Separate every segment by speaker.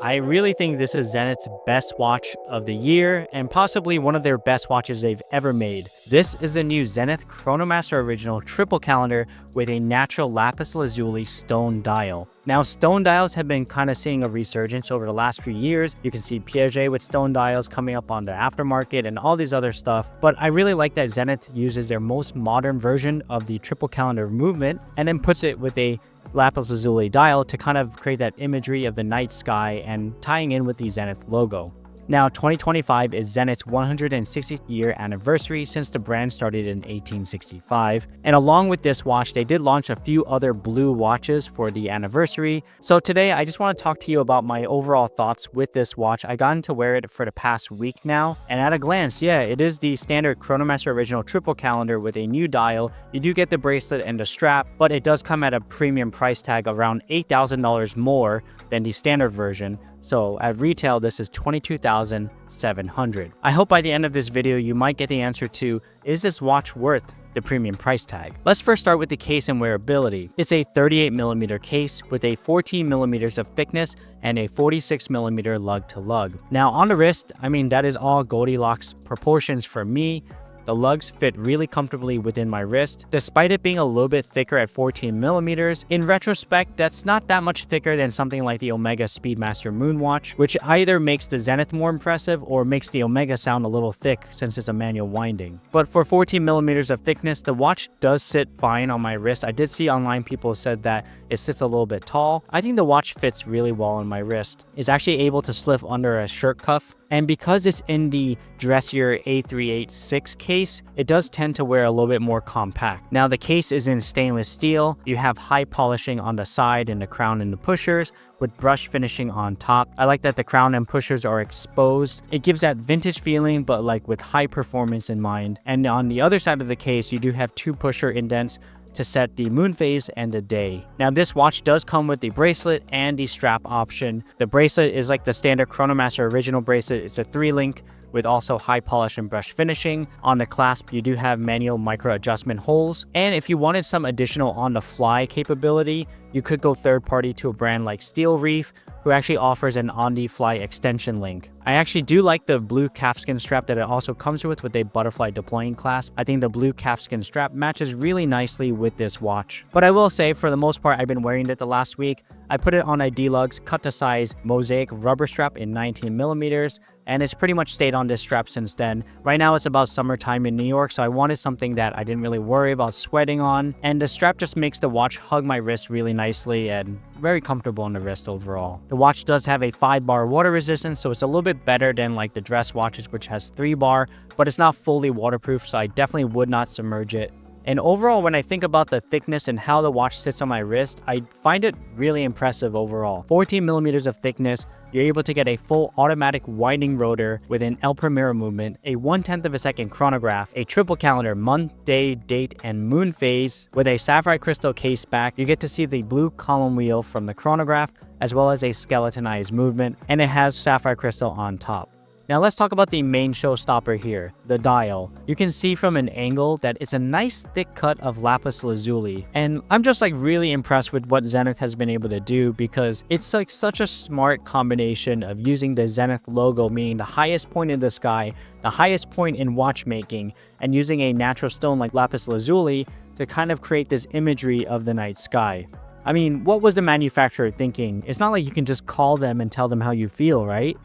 Speaker 1: I really think this is Zenith's best watch of the year and possibly one of their best watches they've ever made. This is the new Zenith Chronomaster Original triple calendar with a natural Lapis Lazuli stone dial. Now, stone dials have been kind of seeing a resurgence over the last few years. You can see Piaget with stone dials coming up on the aftermarket and all these other stuff. But I really like that Zenith uses their most modern version of the triple calendar movement and then puts it with a Lapis Lazuli dial to kind of create that imagery of the night sky and tying in with the Zenith logo. Now, 2025 is Zenith's 160th year anniversary since the brand started in 1865. And along with this watch, they did launch a few other blue watches for the anniversary. So today, I just want to talk to you about my overall thoughts with this watch. I gotten to wear it for the past week now. And at a glance, yeah, it is the standard Chronomaster Original triple calendar with a new dial. You do get the bracelet and the strap, but it does come at a premium price tag around $8,000 more than the standard version. So at retail, this is $22,700. I hope by the end of this video, you might get the answer to, is this watch worth the premium price tag? Let's first start with the case and wearability. It's a 38mm case with a 14mm of thickness and a 46mm lug to lug. Now on the wrist, that is all Goldilocks proportions for me. The lugs fit really comfortably within my wrist, despite it being a little bit thicker at 14mm. In retrospect, that's not that much thicker than something like the Omega Speedmaster Moonwatch, which either makes the Zenith more impressive or makes the Omega sound a little thick since it's a manual winding. But for 14mm of thickness, the watch does sit fine on my wrist. I did see online people said that it sits a little bit tall. I think the watch fits really well on my wrist. It's actually able to slip under a shirt cuff. And because it's in the dressier A386 case, it does tend to wear a little bit more compact. Now the case is in stainless steel. You have high polishing on the side and the crown and the pushers with brush finishing on top. I like that the crown and pushers are exposed. It gives that vintage feeling, but like with high performance in mind. And on the other side of the case, you do have two pusher indents to set the moonphase and the day. Now this watch does come with the bracelet and the strap option. The bracelet is like the standard Chronomaster original bracelet. It's a 3-link with also high polish and brush finishing. On the clasp, you do have manual micro adjustment holes. And if you wanted some additional on-the-fly capability, you could go third-party to a brand like Reef, who actually offers an on-the-fly extension link. I actually do like the blue calfskin strap that it also comes with a butterfly deploying clasp. I think the blue calfskin strap matches really nicely with this watch. But I will say, for the most part, I've been wearing it the last week. I put it on a deluxe cut-to-size mosaic rubber strap in 19mm, and it's pretty much stayed on this strap since then. Right now, it's about summertime in New York, so I wanted something that I didn't really worry about sweating on. And the strap just makes the watch hug my wrist really nicely and very comfortable on the wrist overall. The watch does have a 5-bar water resistance, so it's a little bit better than like the dress watches, which has 3-bar, but it's not fully waterproof, so I definitely would not submerge it. And overall, when I think about the thickness and how the watch sits on my wrist, I find it really impressive overall. 14mm of thickness, you're able to get a full automatic winding rotor with an El Primero movement, a 1/10 of a second chronograph, a triple calendar month, day, date, and moon phase. With a sapphire crystal case back, you get to see the blue column wheel from the chronograph, as well as a skeletonized movement, and it has sapphire crystal on top. Now let's talk about the main showstopper here, the dial. You can see from an angle that it's a nice thick cut of Lapis Lazuli. And I'm just really impressed with what Zenith has been able to do, because it's like such a smart combination of using the Zenith logo, meaning the highest point in the sky, the highest point in watchmaking, and using a natural stone like Lapis Lazuli to kind of create this imagery of the night sky. What was the manufacturer thinking? It's not like you can just call them and tell them how you feel, right?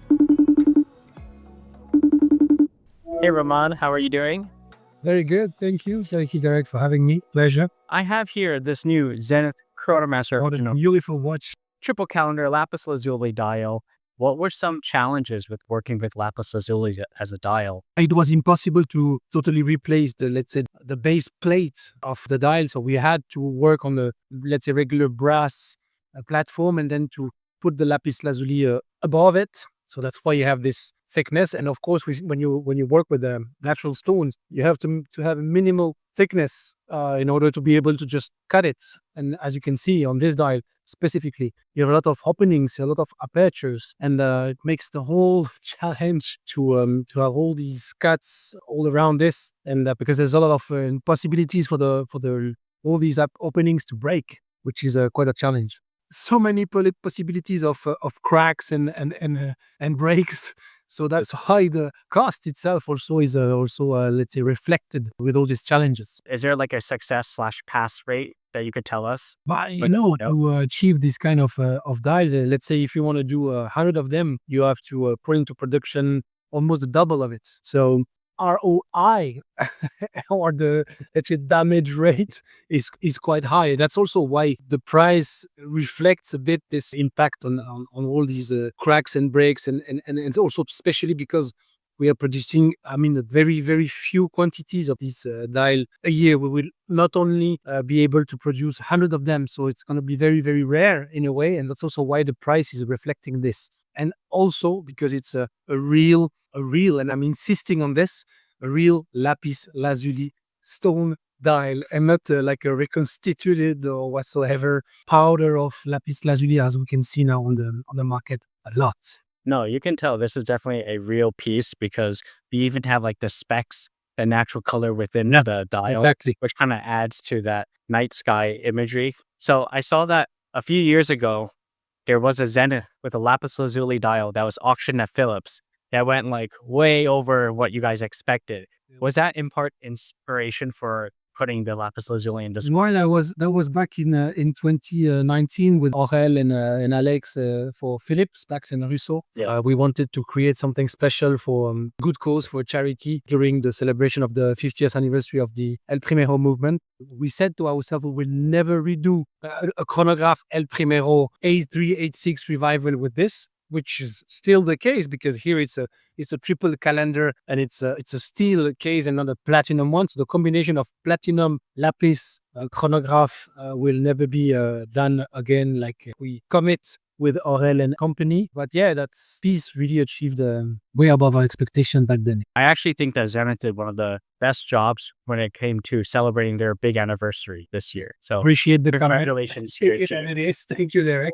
Speaker 1: Hey Roman, how are you doing?
Speaker 2: Very good, thank you. Thank you, Derek, for having me. Pleasure.
Speaker 1: I have here this new Zenith Chronomaster
Speaker 2: What a beautiful watch.
Speaker 1: triple calendar Lapis Lazuli dial. What were some challenges with working with Lapis Lazuli as a dial?
Speaker 2: It was impossible to totally replace the base plate of the dial. So we had to work on the, regular brass platform, and then to put the Lapis Lazuli above it. So that's why you have this thickness. And of course, when you work with natural stones, you have to have a minimal thickness in order to be able to just cut it. And as you can see on this dial specifically, you have a lot of openings, a lot of apertures, and it makes the whole challenge to have all these cuts all around this. And because there's a lot of possibilities for all these openings to break, which is quite a challenge. so many possibilities of cracks and breaks. So that's why the cost itself also is let's say reflected with all these challenges.
Speaker 1: Is there like a success/pass rate that you could tell us?
Speaker 2: But
Speaker 1: Like,
Speaker 2: to achieve this kind of dials, let's say if you want to do 100 of them, you have to put into production almost the double of it. So ROI or the, let's say, damage rate is quite high. That's also why the price reflects a bit this impact on all these cracks and breaks, and it's also especially because we are producing, I mean, a very, very few quantities of this dial a year. We will not only be able to produce 100 of them, so it's going to be very, very rare in a way. And that's also why the price is reflecting this. And also because it's a real, and I'm insisting on this, a real Lapis Lazuli stone dial, and not like a reconstituted or whatsoever powder of Lapis Lazuli, as we can see now on the market a lot.
Speaker 1: No, you can tell this is definitely a real piece because we even have like the specks, the natural color within the dial,
Speaker 2: Exactly.
Speaker 1: which kind of adds to that night sky imagery. So I saw that a few years ago, there was a Zenith with a Lapis Lazuli dial that was auctioned at Philips that went like way over what you guys expected. Was that in part inspiration for putting the Lapis Lazuli in display?
Speaker 2: Well, that was back in 2019 with Aurel and Alex for Philips, Bax and Russo.
Speaker 1: Yeah.
Speaker 2: We wanted to create something special for good cause, for charity, during the celebration of the 50th anniversary of the El Primero movement. We said to ourselves we will never redo a chronograph El Primero A386 revival with this, which is still the case because here it's a triple calendar and it's a steel case and not a platinum one. So the combination of platinum lapis chronograph will never be done again, like we commit with Aurel and company. But yeah, that piece really achieved way above our expectation back then.
Speaker 1: I actually think that Zenith did one of the best jobs when it came to celebrating their big anniversary this year. So
Speaker 2: Appreciate the
Speaker 1: congratulations.
Speaker 2: Thank you, Derek.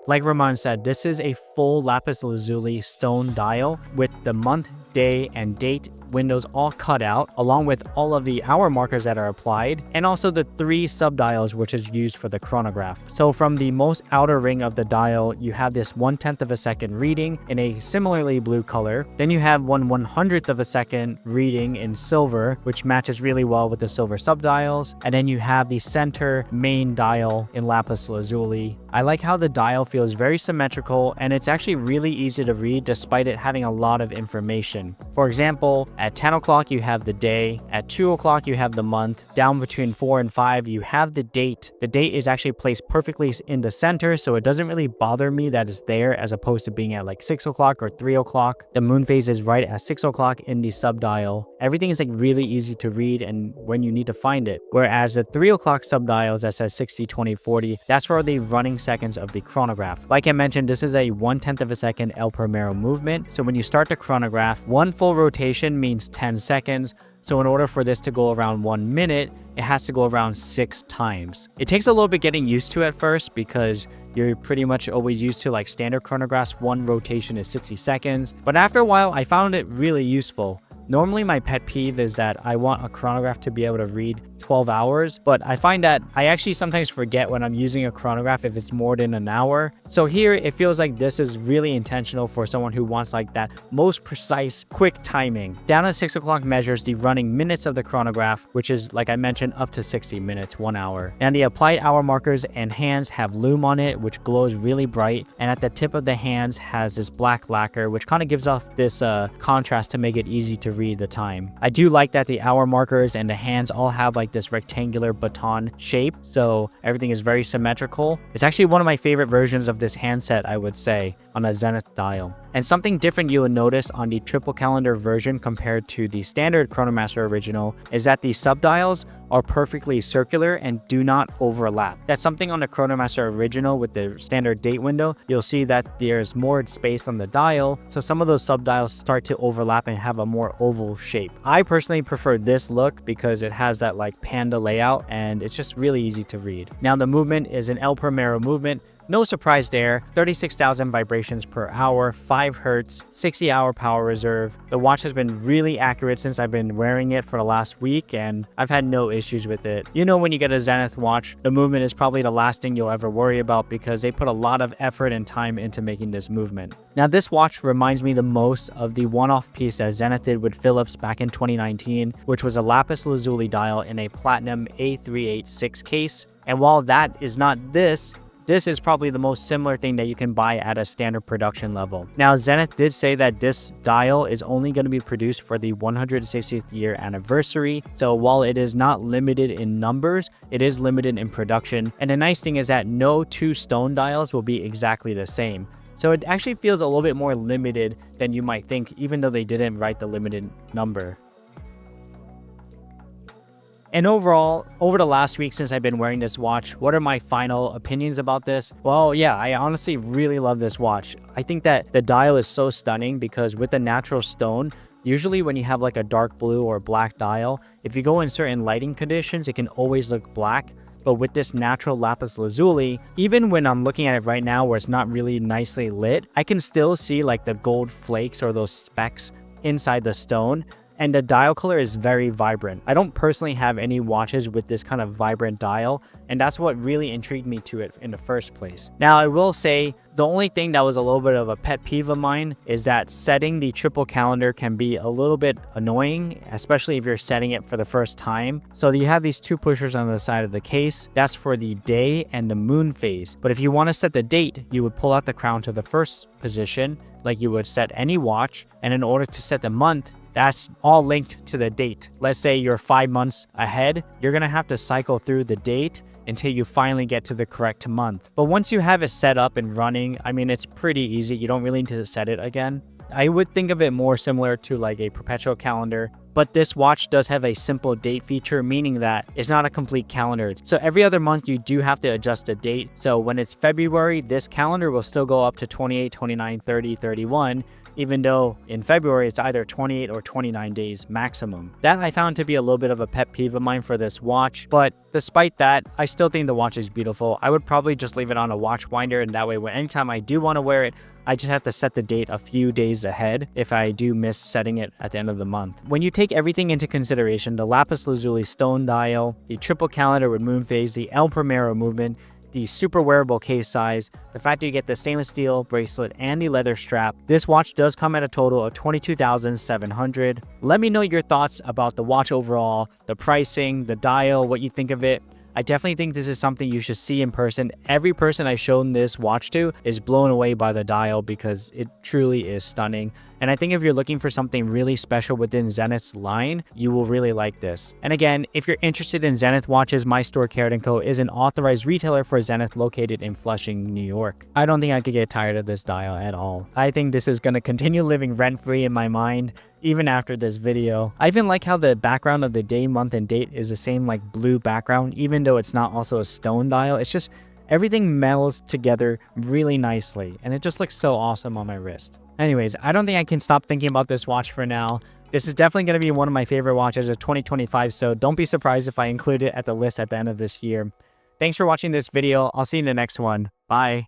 Speaker 1: Like Ramon said, this is a full Lapis Lazuli stone dial with the month, day, and date windows all cut out, along with all of the hour markers that are applied, and also the 3 subdials which is used for the chronograph. So from the most outer ring of the dial, you have this 1/10 of a second reading in a similarly blue color. Then you have 1/100th of a second reading in silver, which matches really well with the silver subdials. And then you have the center main dial in Lapis Lazuli. I like how the dial feels very symmetrical, and it's actually really easy to read despite it having a lot of information. For example, at 10 o'clock you have the day, at 2 o'clock you have the month, down between 4 and 5 you have the date. The date is actually placed perfectly in the center, so it doesn't really bother me that it's there as opposed to being at like 6 o'clock or 3 o'clock. The moon phase is right at 6 o'clock in the subdial. Everything is like really easy to read and when you need to find it. Whereas the 3 o'clock subdials that says 60, 20, 40, that's for the running seconds of the chronograph. Like I mentioned, this is a 1/10 of a second El Primero movement. So when you start the chronograph, one full rotation means 10 seconds. So in order for this to go around 1 minute, it has to go around 6 times. It takes a little bit getting used to at first because you're pretty much always used to like standard chronographs, one rotation is 60 seconds. But after a while, I found it really useful. Normally my pet peeve is that I want a chronograph to be able to read 12 hours, but I find that I actually sometimes forget when I'm using a chronograph if it's more than an hour. So here it feels like this is really intentional for someone who wants like that most precise, quick timing. Down at 6 o'clock measures the running minutes of the chronograph, which is, like I mentioned, up to 60 minutes, 1 hour. And the applied hour markers and hands have lume on it, which glows really bright. And at the tip of the hands has this black lacquer, which kind of gives off this contrast to make it easy to read the time. I do like that the hour markers and the hands all have like this rectangular baton shape, so everything is very symmetrical. It's actually one of my favorite versions of this handset, I would say, on a Zenith dial. And something different you will notice on the triple calendar version compared to the standard Chronomaster original is that the subdials are perfectly circular and do not overlap. That's something on the Chronomaster original with the standard date window. You'll see that there's more space on the dial, so some of those subdials start to overlap and have a more oval shape. I personally prefer this look because it has that like panda layout and it's just really easy to read. Now the movement is an El Primero movement, No surprise there, 36,000 vibrations per hour, 5 Hz, 60-hour power reserve. The watch has been really accurate since I've been wearing it for the last week, and I've had no issues with it. You know, when you get a Zenith watch, the movement is probably the last thing you'll ever worry about because they put a lot of effort and time into making this movement. Now, this watch reminds me the most of the one-off piece that Zenith did with Philips back in 2019, which was a Lapis Lazuli dial in a platinum A386 case. And while that is not this is probably the most similar thing that you can buy at a standard production level. Now, Zenith did say that this dial is only going to be produced for the 160th year anniversary. So while it is not limited in numbers, it is limited in production. And the nice thing is that no two stone dials will be exactly the same. So it actually feels a little bit more limited than you might think, even though they didn't write the limited number. And overall, over the last week since I've been wearing this watch, what are my final opinions about this? Well, yeah, I honestly really love this watch. I think that the dial is so stunning because with the natural stone, usually when you have like a dark blue or black dial, if you go in certain lighting conditions, it can always look black. But with this natural Lapis Lazuli, even when I'm looking at it right now where it's not really nicely lit, I can still see like the gold flakes or those specks inside the stone. And the dial color is very vibrant. I don't personally have any watches with this kind of vibrant dial, and that's what really intrigued me to it in the first place. Now, I will say the only thing that was a little bit of a pet peeve of mine is that setting the triple calendar can be a little bit annoying, especially if you're setting it for the first time. So you have these two pushers on the side of the case. That's for the day and the moon phase. But if you want to set the date, you would pull out the crown to the first position, like you would set any watch. And in order to set the month, that's all linked to the date. Let's say you're 5 months ahead, you're gonna have to cycle through the date until you finally get to the correct month. But once you have it set up and running, I mean, it's pretty easy. You don't really need to set it again. I would think of it more similar to like a perpetual calendar, but this watch does have a simple date feature, meaning that it's not a complete calendar. So every other month you do have to adjust the date. So when it's February, this calendar will still go up to 28, 29, 30, 31, even though in February it's either 28 or 29 days maximum. That I found to be a little bit of a pet peeve of mine for this watch, but despite that, I still think the watch is beautiful. I would probably just leave it on a watch winder, and that way anytime I do want to wear it, I just have to set the date a few days ahead if I do miss setting it at the end of the month. When you take everything into consideration, the Lapis Lazuli stone dial, the triple calendar with moon phase, the El Primero movement, the super wearable case size, the fact that you get the stainless steel bracelet and the leather strap, this watch does come at a total of $22,700. Let me know your thoughts about the watch overall, the pricing, the dial, what you think of it. I definitely think this is something you should see in person. Every person I've shown this watch to is blown away by the dial because it truly is stunning. And I think if you're looking for something really special within Zenith's line, you will really like this. And again, if you're interested in Zenith watches, my store Carrot & Co is an authorized retailer for Zenith located in Flushing, New York. I don't think I could get tired of this dial at all. I think this is going to continue living rent-free in my mind even after this video. I even like how the background of the day, month, and date is the same like blue background, even though it's not also a stone dial. It's just everything melds together really nicely, and it just looks so awesome on my wrist. Anyways, I don't think I can stop thinking about this watch for now. This is definitely going to be one of my favorite watches of 2025, so don't be surprised if I include it at the list at the end of this year. Thanks for watching this video. I'll see you in the next one. Bye.